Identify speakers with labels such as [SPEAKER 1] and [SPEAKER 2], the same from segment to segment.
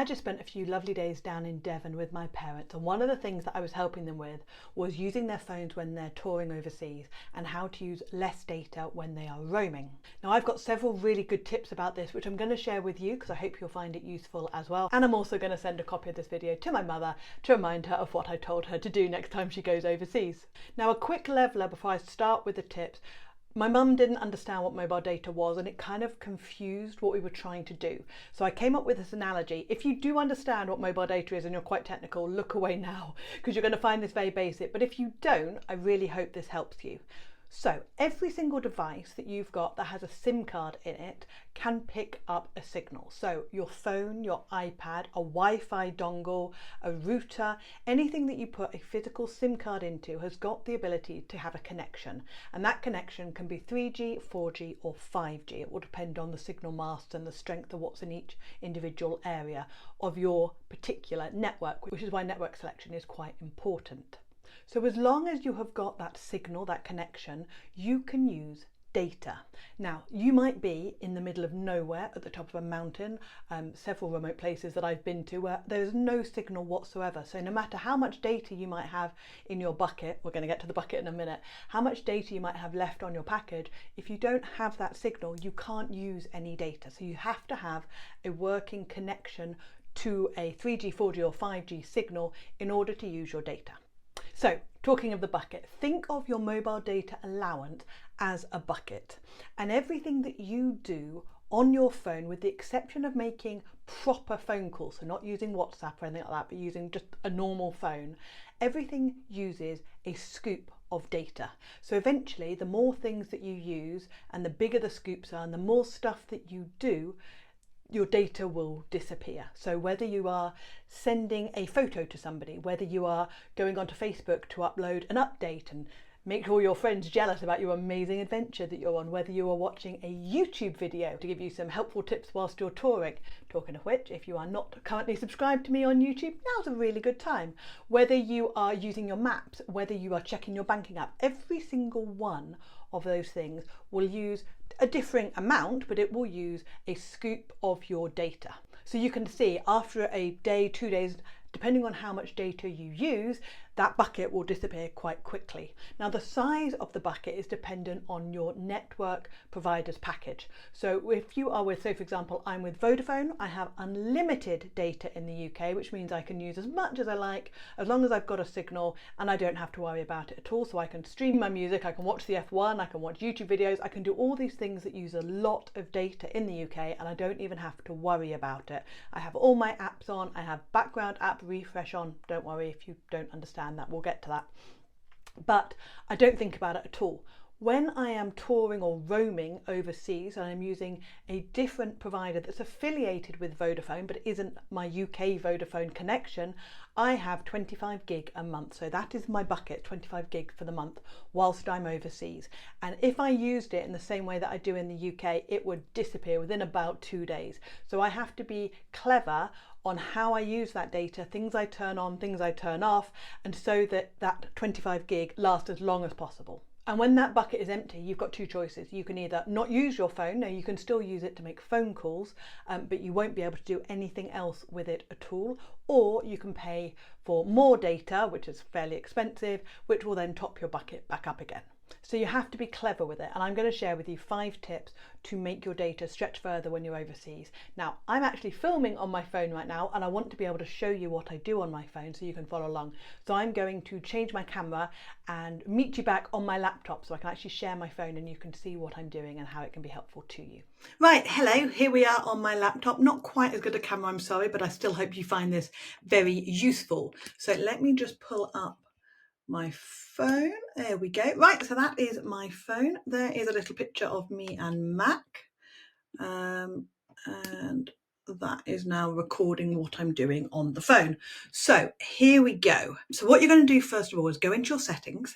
[SPEAKER 1] I just spent a few lovely days down in Devon with my parents, and one of the things that I was helping them with was using their phones when they're touring overseas and how to use less data when they are roaming. Now, I've got several really good tips about this which I'm going to share with you because I hope you'll find it useful as well, and I'm also going to send a copy of this video to my mother to remind her of what I told her to do next time she goes overseas. Now, a quick leveler before I start with the tips. My mum didn't understand what mobile data was, and it kind of confused what we were trying to do. So I came up with this analogy. If you do understand what mobile data is and you're quite technical, look away now because you're going to find this very basic. But if you don't, I really hope this helps you. So every single device that you've got that has a SIM card in it can pick up a signal. So your phone, your iPad, a Wi-Fi dongle, a router, anything that you put a physical SIM card into has got the ability to have a connection. And that connection can be 3G, 4G or 5G. It will depend on the signal masts and the strength of what's in each individual area of your particular network, which is why network selection is quite important. So as long as you have got that signal, that connection, you can use data. Now, you might be in the middle of nowhere at the top of a mountain, several remote places that I've been to where there's no signal whatsoever. So no matter how much data you might have in your bucket, we're going to get to the bucket in a minute, how much data you might have left on your package, if you don't have that signal, you can't use any data. So you have to have a working connection to a 3G, 4G or 5G signal in order to use your data. So, talking of the bucket, think of your mobile data allowance as a bucket, and everything that you do on your phone, with the exception of making proper phone calls, so not using WhatsApp or anything like that, but using just a normal phone, everything uses a scoop of data. So eventually, the more things that you use and the bigger the scoops are and the more stuff that you do, your data will disappear. So whether you are sending a photo to somebody, whether you are going onto Facebook to upload an update and make all your friends jealous about your amazing adventure that you're on, whether you are watching a YouTube video to give you some helpful tips whilst you're touring. Talking of which, if you are not currently subscribed to me on YouTube, now's a really good time. Whether you are using your maps, whether you are checking your banking app, every single one of those things will use a differing amount, but it will use a scoop of your data. So you can see after a day, 2 days, depending on how much data you use, that bucket will disappear quite quickly. Now, the size of the bucket is dependent on your network provider's package. So if you are with, say for example, I'm with Vodafone, I have unlimited data in the UK, which means I can use as much as I like, as long as I've got a signal and I don't have to worry about it at all. So I can stream my music, I can watch the F1, I can watch YouTube videos, I can do all these things that use a lot of data in the UK and I don't even have to worry about it. I have all my apps on, I have background app refresh on, don't worry if you don't understand that, we'll get to that. But I don't think about it at all. When I am touring or roaming overseas and I'm using a different provider that's affiliated with Vodafone but isn't my UK Vodafone connection, I have 25 gig a month. So that is my bucket, 25 gig for the month whilst I'm overseas. And if I used it in the same way that I do in the UK, it would disappear within about 2 days. So I have to be clever on how I use that data, things I turn on, things I turn off, and so that that 25 gig lasts as long as possible. And when that bucket is empty, you've got two choices. You can either not use your phone, no, you can still use it to make phone calls, but you won't be able to do anything else with it at all. Or you can pay for more data, which is fairly expensive, which will then top your bucket back up again. So you have to be clever with it, and I'm going to share with you 5 tips to make your data stretch further when you're overseas. Now, I'm actually filming on my phone right now and I want to be able to show you what I do on my phone so you can follow along. So I'm going to change my camera and meet you back on my laptop so I can actually share my phone and you can see what I'm doing and how it can be helpful to you. Right, hello, here we are on my laptop. Not quite as good a camera, I'm sorry, but I still hope you find this very useful. So let me just pull up my phone. There we go. Right, so that is my phone. There is a little picture of me and Mac, and that is now recording what I'm doing on the phone. So here we go. So what you're going to do first of all is go into your settings,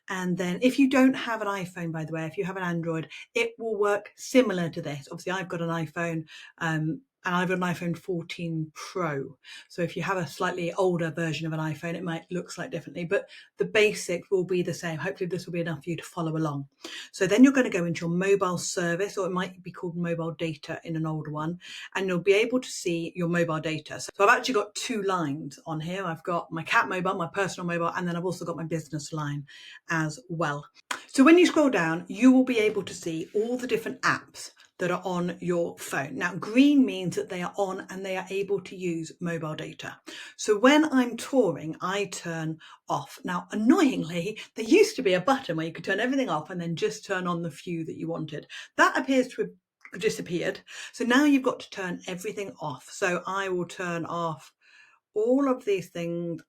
[SPEAKER 1] and then if you don't have an iPhone, by the way, if you have an Android, it will work similar to this. Obviously I've got an iPhone, and I've got an iPhone 14 Pro. So if you have a slightly older version of an iPhone, it might look slightly differently, but the basic will be the same. Hopefully this will be enough for you to follow along. So then you're going to go into your mobile service, or it might be called mobile data in an older one, and you'll be able to see your mobile data. So I've actually got two lines on here. I've got my cat mobile, my personal mobile, and then I've also got my business line as well. So when you scroll down, you will be able to see all the different apps that are on your phone. Now, green means that they are on and they are able to use mobile data. So when I'm touring, I turn off. Now, annoyingly, there used to be a button where you could turn everything off and then just turn on the few that you wanted. That appears to have disappeared. So now you've got to turn everything off. So I will turn off all of these things.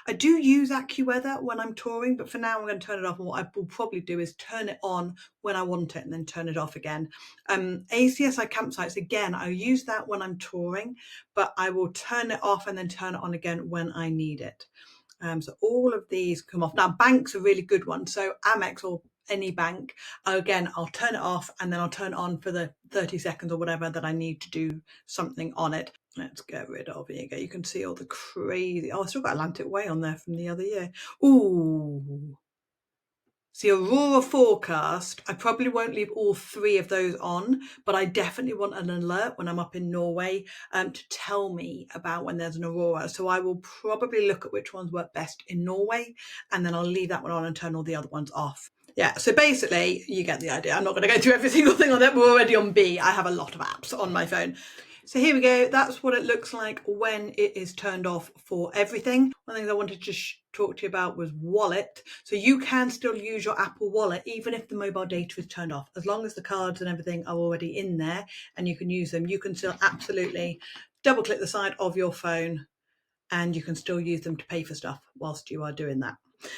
[SPEAKER 1] I do use AccuWeather when I'm touring, but for now I'm going to turn it off. And what I will probably do is turn it on when I want it and then turn it off again. ACSI campsites, again, I use that when I'm touring, but I will turn it off and then turn it on again when I need it. So all of these come off. Now, banks are really good ones. So Amex or any bank, again, I'll turn it off and then I'll turn it on for the 30 seconds or whatever that I need to do something on it. Let's get rid of, here you go. You can see all the crazy, I still got Atlantic Way on there from the other year. Ooh. See, Aurora forecast, I probably won't leave all three of those on, but I definitely want an alert when I'm up in Norway to tell me about when there's an aurora. So I will probably look at which ones work best in Norway, and then I'll leave that one on and turn all the other ones off. Yeah, so basically, you get the idea. I'm not going to go through every single thing on that. We're already on B. I have a lot of apps on my phone. So here we go. That's what it looks like when it is turned off for everything. One thing I wanted to talk to you about was wallet. So you can still use your Apple Wallet even if the mobile data is turned off. As long as the cards and everything are already in there and you can use them, you can still absolutely double click the side of your phone and you can still use them to pay for stuff whilst you are doing that.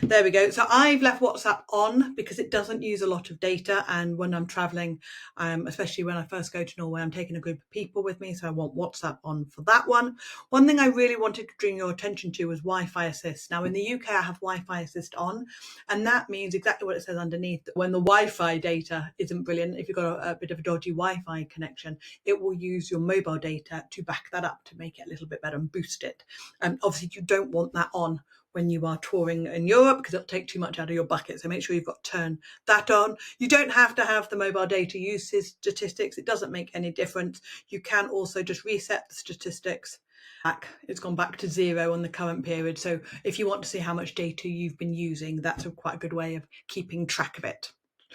[SPEAKER 1] There we go. So I've left WhatsApp on because it doesn't use a lot of data. And when I'm traveling, especially when I first go to Norway, I'm taking a group of people with me. So I want WhatsApp on for that one. One thing I really wanted to bring your attention to was Wi-Fi assist. Now in the UK, I have Wi-Fi assist on, and that means exactly what it says underneath. When the Wi-Fi data isn't brilliant, if you've got a bit of a dodgy Wi-Fi connection, it will use your mobile data to back that up to make it a little bit better and boost it. Obviously, you don't want that on when you are touring in Europe because it'll take too much out of your bucket. So make sure you've got to turn that on. You don't have to have the mobile data usage statistics. It doesn't make any difference. You can also just reset the statistics. It's gone back to 0 on the current period. So if you want to see how much data you've been using, that's quite a good way of keeping track of it.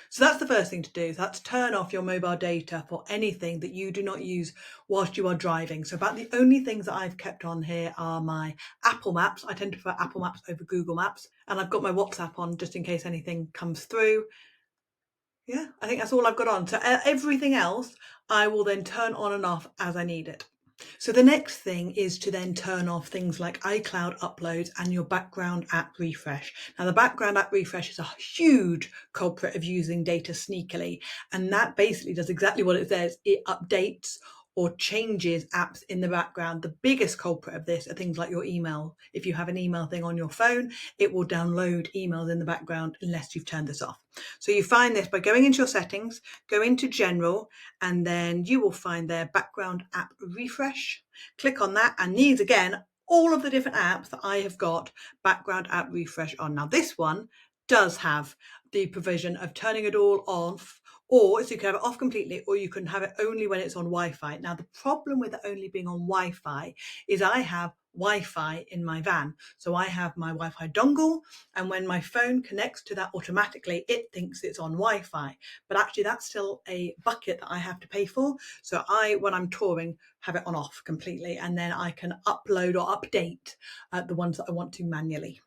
[SPEAKER 1] So that's the first thing to do. So that's turn off your mobile data for anything that you do not use whilst you are driving. So about the only things that I've kept on here are my Apple Maps. I tend to prefer Apple Maps over Google Maps. And I've got my WhatsApp on just in case anything comes through. Yeah, I think that's all I've got on. So everything else, I will then turn on and off as I need it. So the next thing is to then turn off things like iCloud uploads and your background app refresh. Now the background app refresh is a huge culprit of using data sneakily, and that basically does exactly what it says. It updates or changes apps in the background. The biggest culprit of this are things like your email. If you have an email thing on your phone, it will download emails in the background unless you've turned this off. So you find this by going into your settings, go into general, and then you will find their background app refresh. Click on that, and these again, all of the different apps that I have got background app refresh on. Now this one does have the provision of turning it all off, or so you can have it off completely, or you can have it only when it's on Wi-Fi. Now the problem with it only being on Wi-Fi is I have Wi-Fi in my van. So I have my Wi-Fi dongle, and when my phone connects to that automatically, it thinks it's on Wi-Fi. But actually that's still a bucket that I have to pay for. So when I'm touring, have it on off completely, and then I can upload or update the ones that I want to manually.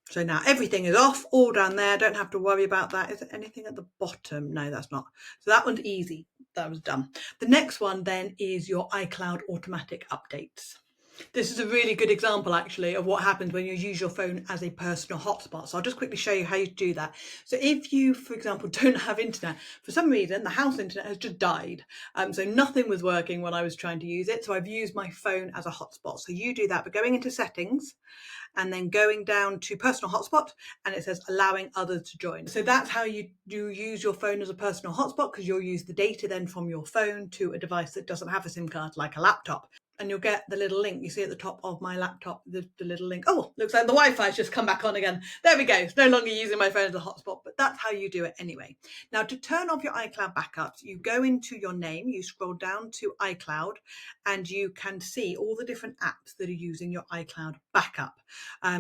[SPEAKER 1] So now everything is off, all down there. Don't have to worry about that. Is there anything at the bottom? No, that's not. So that one's easy. That was done. The next one then is your iCloud automatic updates. This is a really good example actually of what happens when you use your phone as a personal hotspot. So I'll just quickly show you how you do that. So if you, for example, don't have internet, for some reason the house internet has just died. So nothing was working when I was trying to use it. So I've used my phone as a hotspot. So you do that by going into settings and then going down to personal hotspot, and it says allowing others to join. So that's how you use your phone as a personal hotspot, because you'll use the data then from your phone to a device that doesn't have a SIM card, like a laptop. And you'll get the little link you see at the top of my laptop, the little link. Oh, looks like the Wi-Fi's just come back on again. There we go. It's no longer using my phone as a hotspot, but that's how you do it anyway. Now, to turn off your iCloud backups, you go into your name, you scroll down to iCloud, and you can see all the different apps that are using your iCloud backup.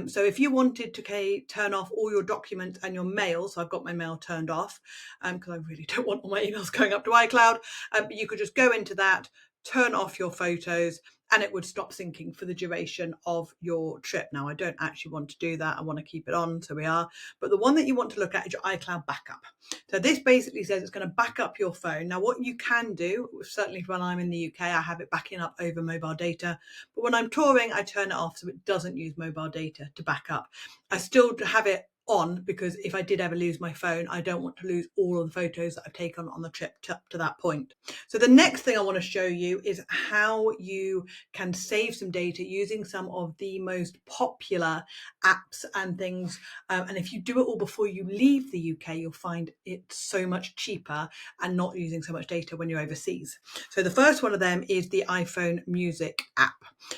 [SPEAKER 1] So if you wanted to turn off all your documents and your mail, so I've got my mail turned off because I really don't want all my emails going up to iCloud, but you could just go into that, turn off your photos, and it would stop syncing for the duration of your trip. Now, I don't actually want to do that. I want to keep it on, so we are. But the one that you want to look at is your iCloud backup. So this basically says it's going to back up your phone. Now, what you can do, certainly when I'm in the UK, I have it backing up over mobile data. But when I'm touring, I turn it off so it doesn't use mobile data to back up. I still have it on because if I did ever lose my phone, I don't want to lose all of the photos that I've taken on the trip up to that point. So the next thing I want to show you is how you can save some data using some of the most popular apps and things. And if you do it all before you leave the UK, you'll find it's so much cheaper and not using so much data when you're overseas. So the first one of them is the iPhone Music app.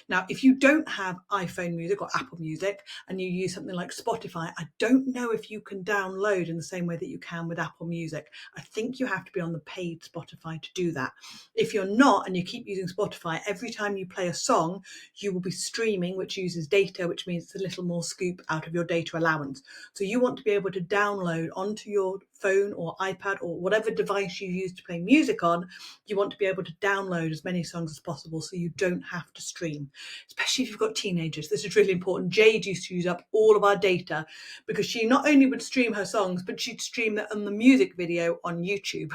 [SPEAKER 1] Now, if you don't have iPhone Music or Apple Music and you use something like Spotify, I don't know if you can download in the same way that you can with Apple Music. I think you have to be on the paid Spotify to do that. If you're not and you keep using Spotify, every time you play a song, you will be streaming, which uses data, which means it's a little more scoop out of your data allowance. So you want to be able to download onto your phone or iPad or whatever device you use to play music on. You want to be able to download as many songs as possible so you don't have to stream, especially if you've got teenagers. This is really important. Jade used to use up all of our data because she not only would stream her songs, but she'd stream them on the music video on YouTube.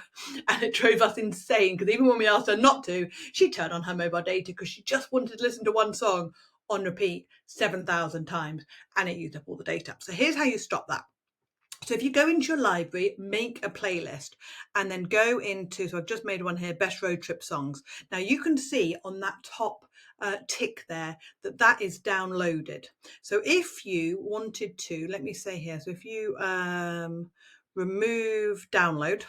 [SPEAKER 1] And it drove us insane because even when we asked her not to, she'd turn on her mobile data because she just wanted to listen to one song on repeat 7,000 times, and it used up all the data. So here's how you stop that. So if you go into your library, make a playlist, and then go into, so I've just made one here, best road trip songs. Now you can see on that top tick there that is downloaded. So if you wanted to, let me say here, so if you remove download,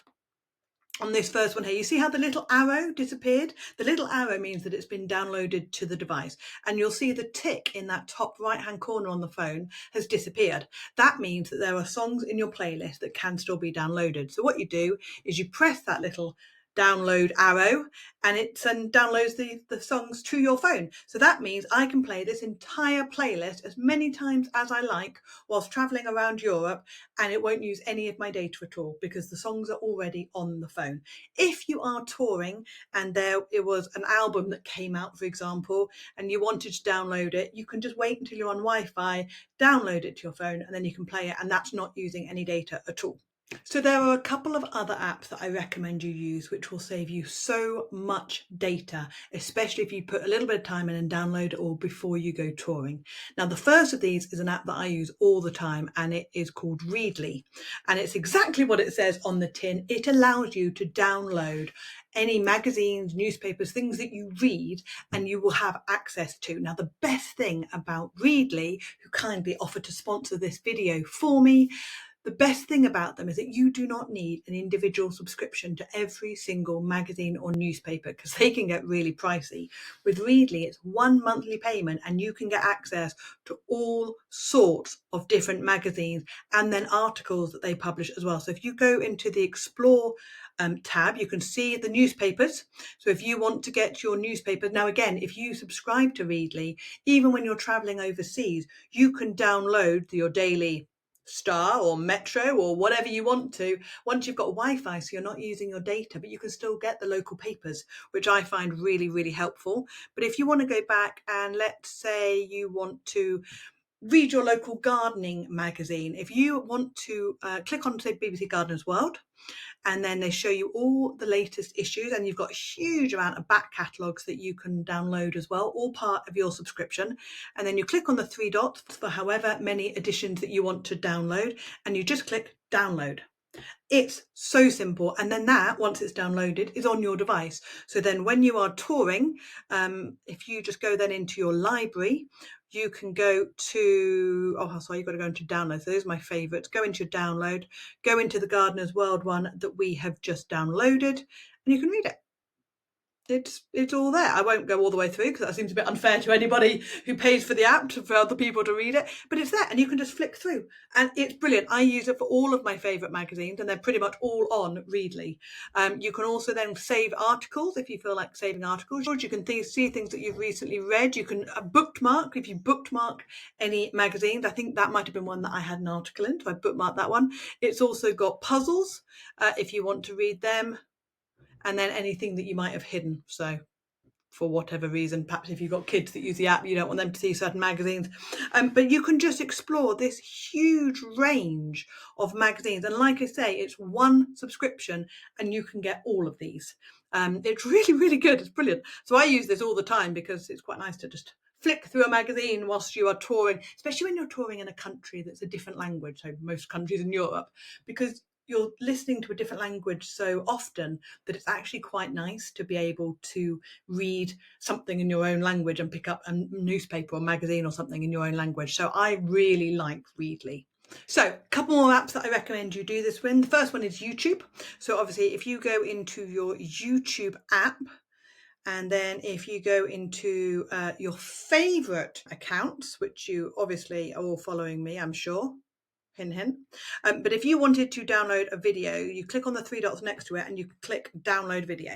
[SPEAKER 1] on this first one here, you see how the little arrow disappeared? The little arrow means that it's been downloaded to the device, and you'll see the tick in that top right hand corner on the phone has disappeared. That means that there are songs in your playlist that can still be downloaded. So what you do is you press that little download arrow, and it downloads the songs to your phone. So that means I can play this entire playlist as many times as I like whilst traveling around Europe, and it won't use any of my data at all because the songs are already on the phone. If you are touring and it was an album that came out, for example, and you wanted to download it, you can just wait until you're on Wi-Fi, download it to your phone, and then you can play it, and that's not using any data at all. So there are a couple of other apps that I recommend you use which will save you so much data, especially if you put a little bit of time in and download it all before you go touring. Now, the first of these is an app that I use all the time, and it is called Readly. And it's exactly what it says on the tin. It allows you to download any magazines, newspapers, things that you read, and you will have access to. Now, the best thing about Readly, who kindly offered to sponsor this video for me, the best thing about them is that you do not need an individual subscription to every single magazine or newspaper because they can get really pricey. With Readly, it's one monthly payment and you can get access to all sorts of different magazines and then articles that they publish as well. So if you go into the Explore tab, you can see the newspapers. So if you want to get your newspapers, now again, if you subscribe to Readly, even when you're traveling overseas, you can download your daily Star or Metro or whatever you want to once you've got Wi-Fi, so you're not using your data, but you can still get the local papers, which I find really, really helpful. But if you want to go back and let's say you want to read your local gardening magazine. If you want to click on, say, BBC Gardener's World, and then they show you all the latest issues, and you've got a huge amount of back catalogues that you can download as well, all part of your subscription. And then you click on the 3 dots for however many editions that you want to download, and you just click download. It's so simple. And then that, once it's downloaded, is on your device. So then when you are touring, if you just go then into your library, you can go to, oh, sorry, you've got to go into download. So those are my favorites. Go into your download, go into the Gardener's World one that we have just downloaded, and you can read it. It's all there. I won't go all the way through because that seems a bit unfair to anybody who pays for the app for other people to read it, but it's there and you can just flick through and it's brilliant. I use it for all of my favourite magazines and they're pretty much all on Readly. You can also then save articles if you feel like saving articles. You can see things that you've recently read. You can bookmark if you bookmark any magazines. I think that might have been one that I had an article in, so I bookmarked that one. It's also got puzzles if you want to read them. And then anything that you might have hidden. So for whatever reason, perhaps if you've got kids that use the app, you don't want them to see certain magazines. But you can just explore this huge range of magazines. And like I say, it's one subscription and you can get all of these. It's really, really good. It's brilliant. So I use this all the time because it's quite nice to just flick through a magazine whilst you are touring, especially when you're touring in a country that's a different language. So most countries in Europe, because you're listening to a different language so often that it's actually quite nice to be able to read something in your own language and pick up a newspaper or magazine or something in your own language. So I really like Readly. So a couple more apps that I recommend you do this with. The first one is YouTube. So obviously if you go into your YouTube app, and then if you go into your favourite accounts, which you obviously are all following me, I'm sure. Hint, hint. But if you wanted to download a video, you click on the 3 dots next to it and you click download video.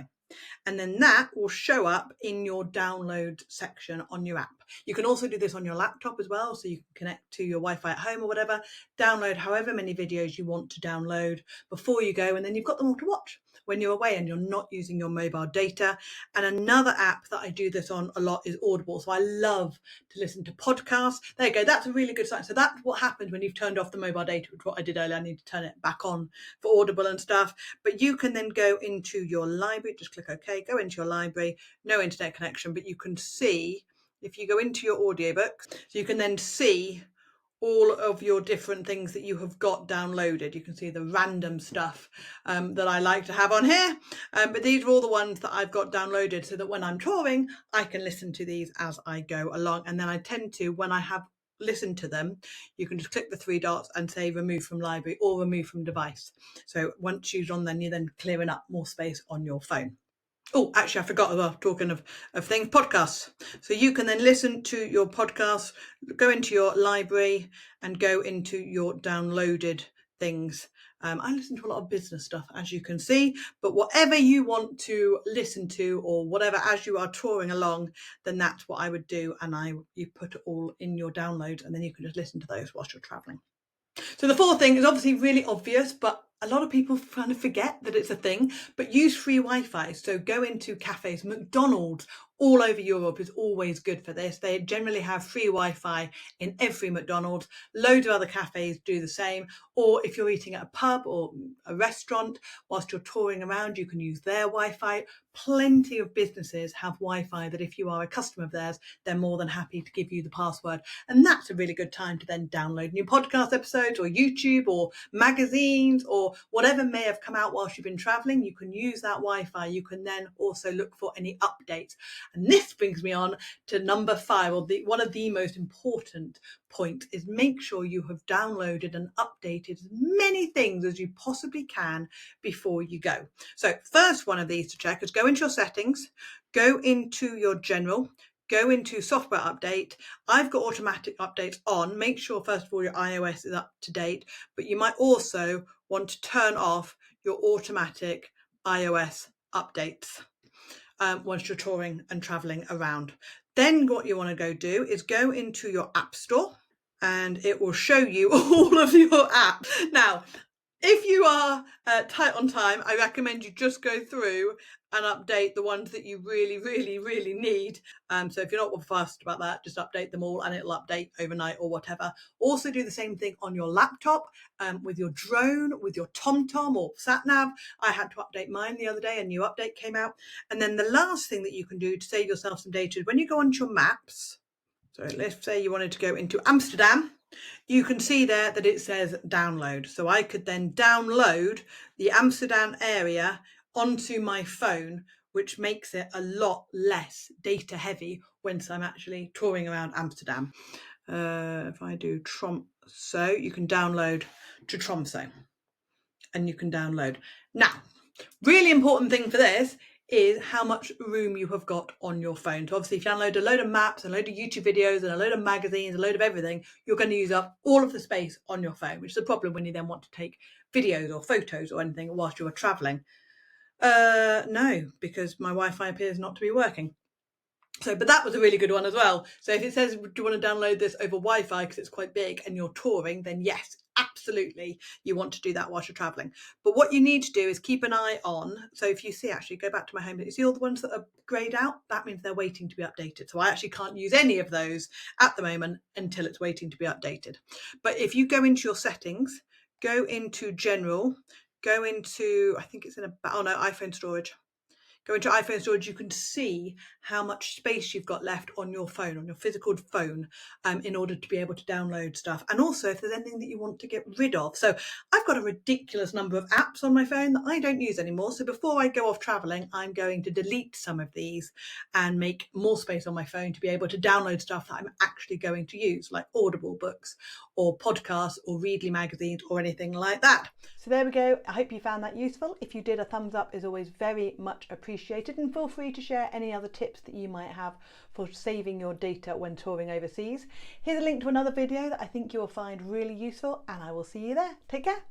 [SPEAKER 1] And then that will show up in your download section on your app. You can also do this on your laptop as well. So you can connect to your Wi-Fi at home or whatever, download however many videos you want to download before you go. And then you've got them all to watch when you're away and you're not using your mobile data. And another app that I do this on a lot is Audible. So I love to listen to podcasts. There you go. That's a really good sign. So that's what happens when you've turned off the mobile data, which is what I did earlier. I need to turn it back on for Audible and stuff. But you can then go into your library, just click OK, go into your library, no internet connection, but you can see, if you go into your audiobooks, so you can then see all of your different things that you have got downloaded. You can see the random stuff that I like to have on here, but these are all the ones that I've got downloaded so that when I'm touring, I can listen to these as I go along. And then I tend to, when I have listened to them, you can just click the 3 dots and say remove from library or remove from device. So once you're on, then you're then clearing up more space on your phone. Oh, actually, I forgot about talking of things, podcasts. So you can then listen to your podcasts, go into your library and go into your downloaded things. I listen to a lot of business stuff, as you can see, but whatever you want to listen to or whatever as you are touring along, then that's what I would do. And you put it all in your downloads and then you can just listen to those whilst you're traveling. So the fourth thing is obviously really obvious, but a lot of people kind of forget that it's a thing, but use free Wi-Fi. So go into cafes. McDonald's all over Europe is always good for this. They generally have free Wi-Fi in every McDonald's. Loads of other cafes do the same. Or if you're eating at a pub or a restaurant, whilst you're touring around, you can use their Wi-Fi. Plenty of businesses have Wi-Fi that if you are a customer of theirs, they're more than happy to give you the password. And that's a really good time to then download new podcast episodes or YouTube or magazines or whatever may have come out whilst you've been traveling. You can use that Wi-Fi. You can then also look for any updates. And this brings me on to number 5, or one of the most important points is make sure you have downloaded and updated as many things as you possibly can before you go. So first one of these to check is go into your settings, go into your general, go into software update. I've got automatic updates on. Make sure first of all your iOS is up to date, but you might also want to turn off your automatic iOS updates once you're touring and traveling around. Then what you want to go do is go into your app store and it will show you all of your apps. Now, if you are tight on time, I recommend you just go through and update the ones that you really need. So if you're not fussed about that, just update them all and it'll update overnight or whatever. Also do the same thing on your laptop, with your drone, with your TomTom or SatNav. I had to update mine the other day, a new update came out. And then the last thing that you can do to save yourself some data is when you go onto your maps, so let's say you wanted to go into Amsterdam, you can see there that it says download. So I could then download the Amsterdam area onto my phone, which makes it a lot less data heavy once I'm actually touring around Amsterdam. If I do Tromsø, you can download to Tromsø and you can download. Now, really important thing for this is how much room you have got on your phone. So obviously if you download a load of maps, a load of YouTube videos and a load of magazines, a load of everything, you're going to use up all of the space on your phone, which is a problem when you then want to take videos or photos or anything whilst you are traveling. No, because my Wi-Fi appears not to be working. So, but that was a really good one as well. So if it says, do you want to download this over Wi-Fi because it's quite big and you're touring, then yes, absolutely, you want to do that whilst you're traveling. But what you need to do is keep an eye on. So if you see, actually go back to my home, you see all the ones that are greyed out, that means they're waiting to be updated. So I actually can't use any of those at the moment until it's waiting to be updated. But if you go into your settings, go into general, go into, I think it's in iPhone storage. Go into iPhone storage, you can see how much space you've got left on your phone, on your physical phone, in order to be able to download stuff. And also if there's anything that you want to get rid of. So I've got a ridiculous number of apps on my phone that I don't use anymore. So before I go off traveling, I'm going to delete some of these and make more space on my phone to be able to download stuff that I'm actually going to use, like Audible books or podcasts or Readly magazines or anything like that. So there we go. I hope you found that useful. If you did, a thumbs up is always very much appreciated, and feel free to share any other tips that you might have for saving your data when touring overseas. Here's a link to another video that I think you'll find really useful, and I will see you there. Take care.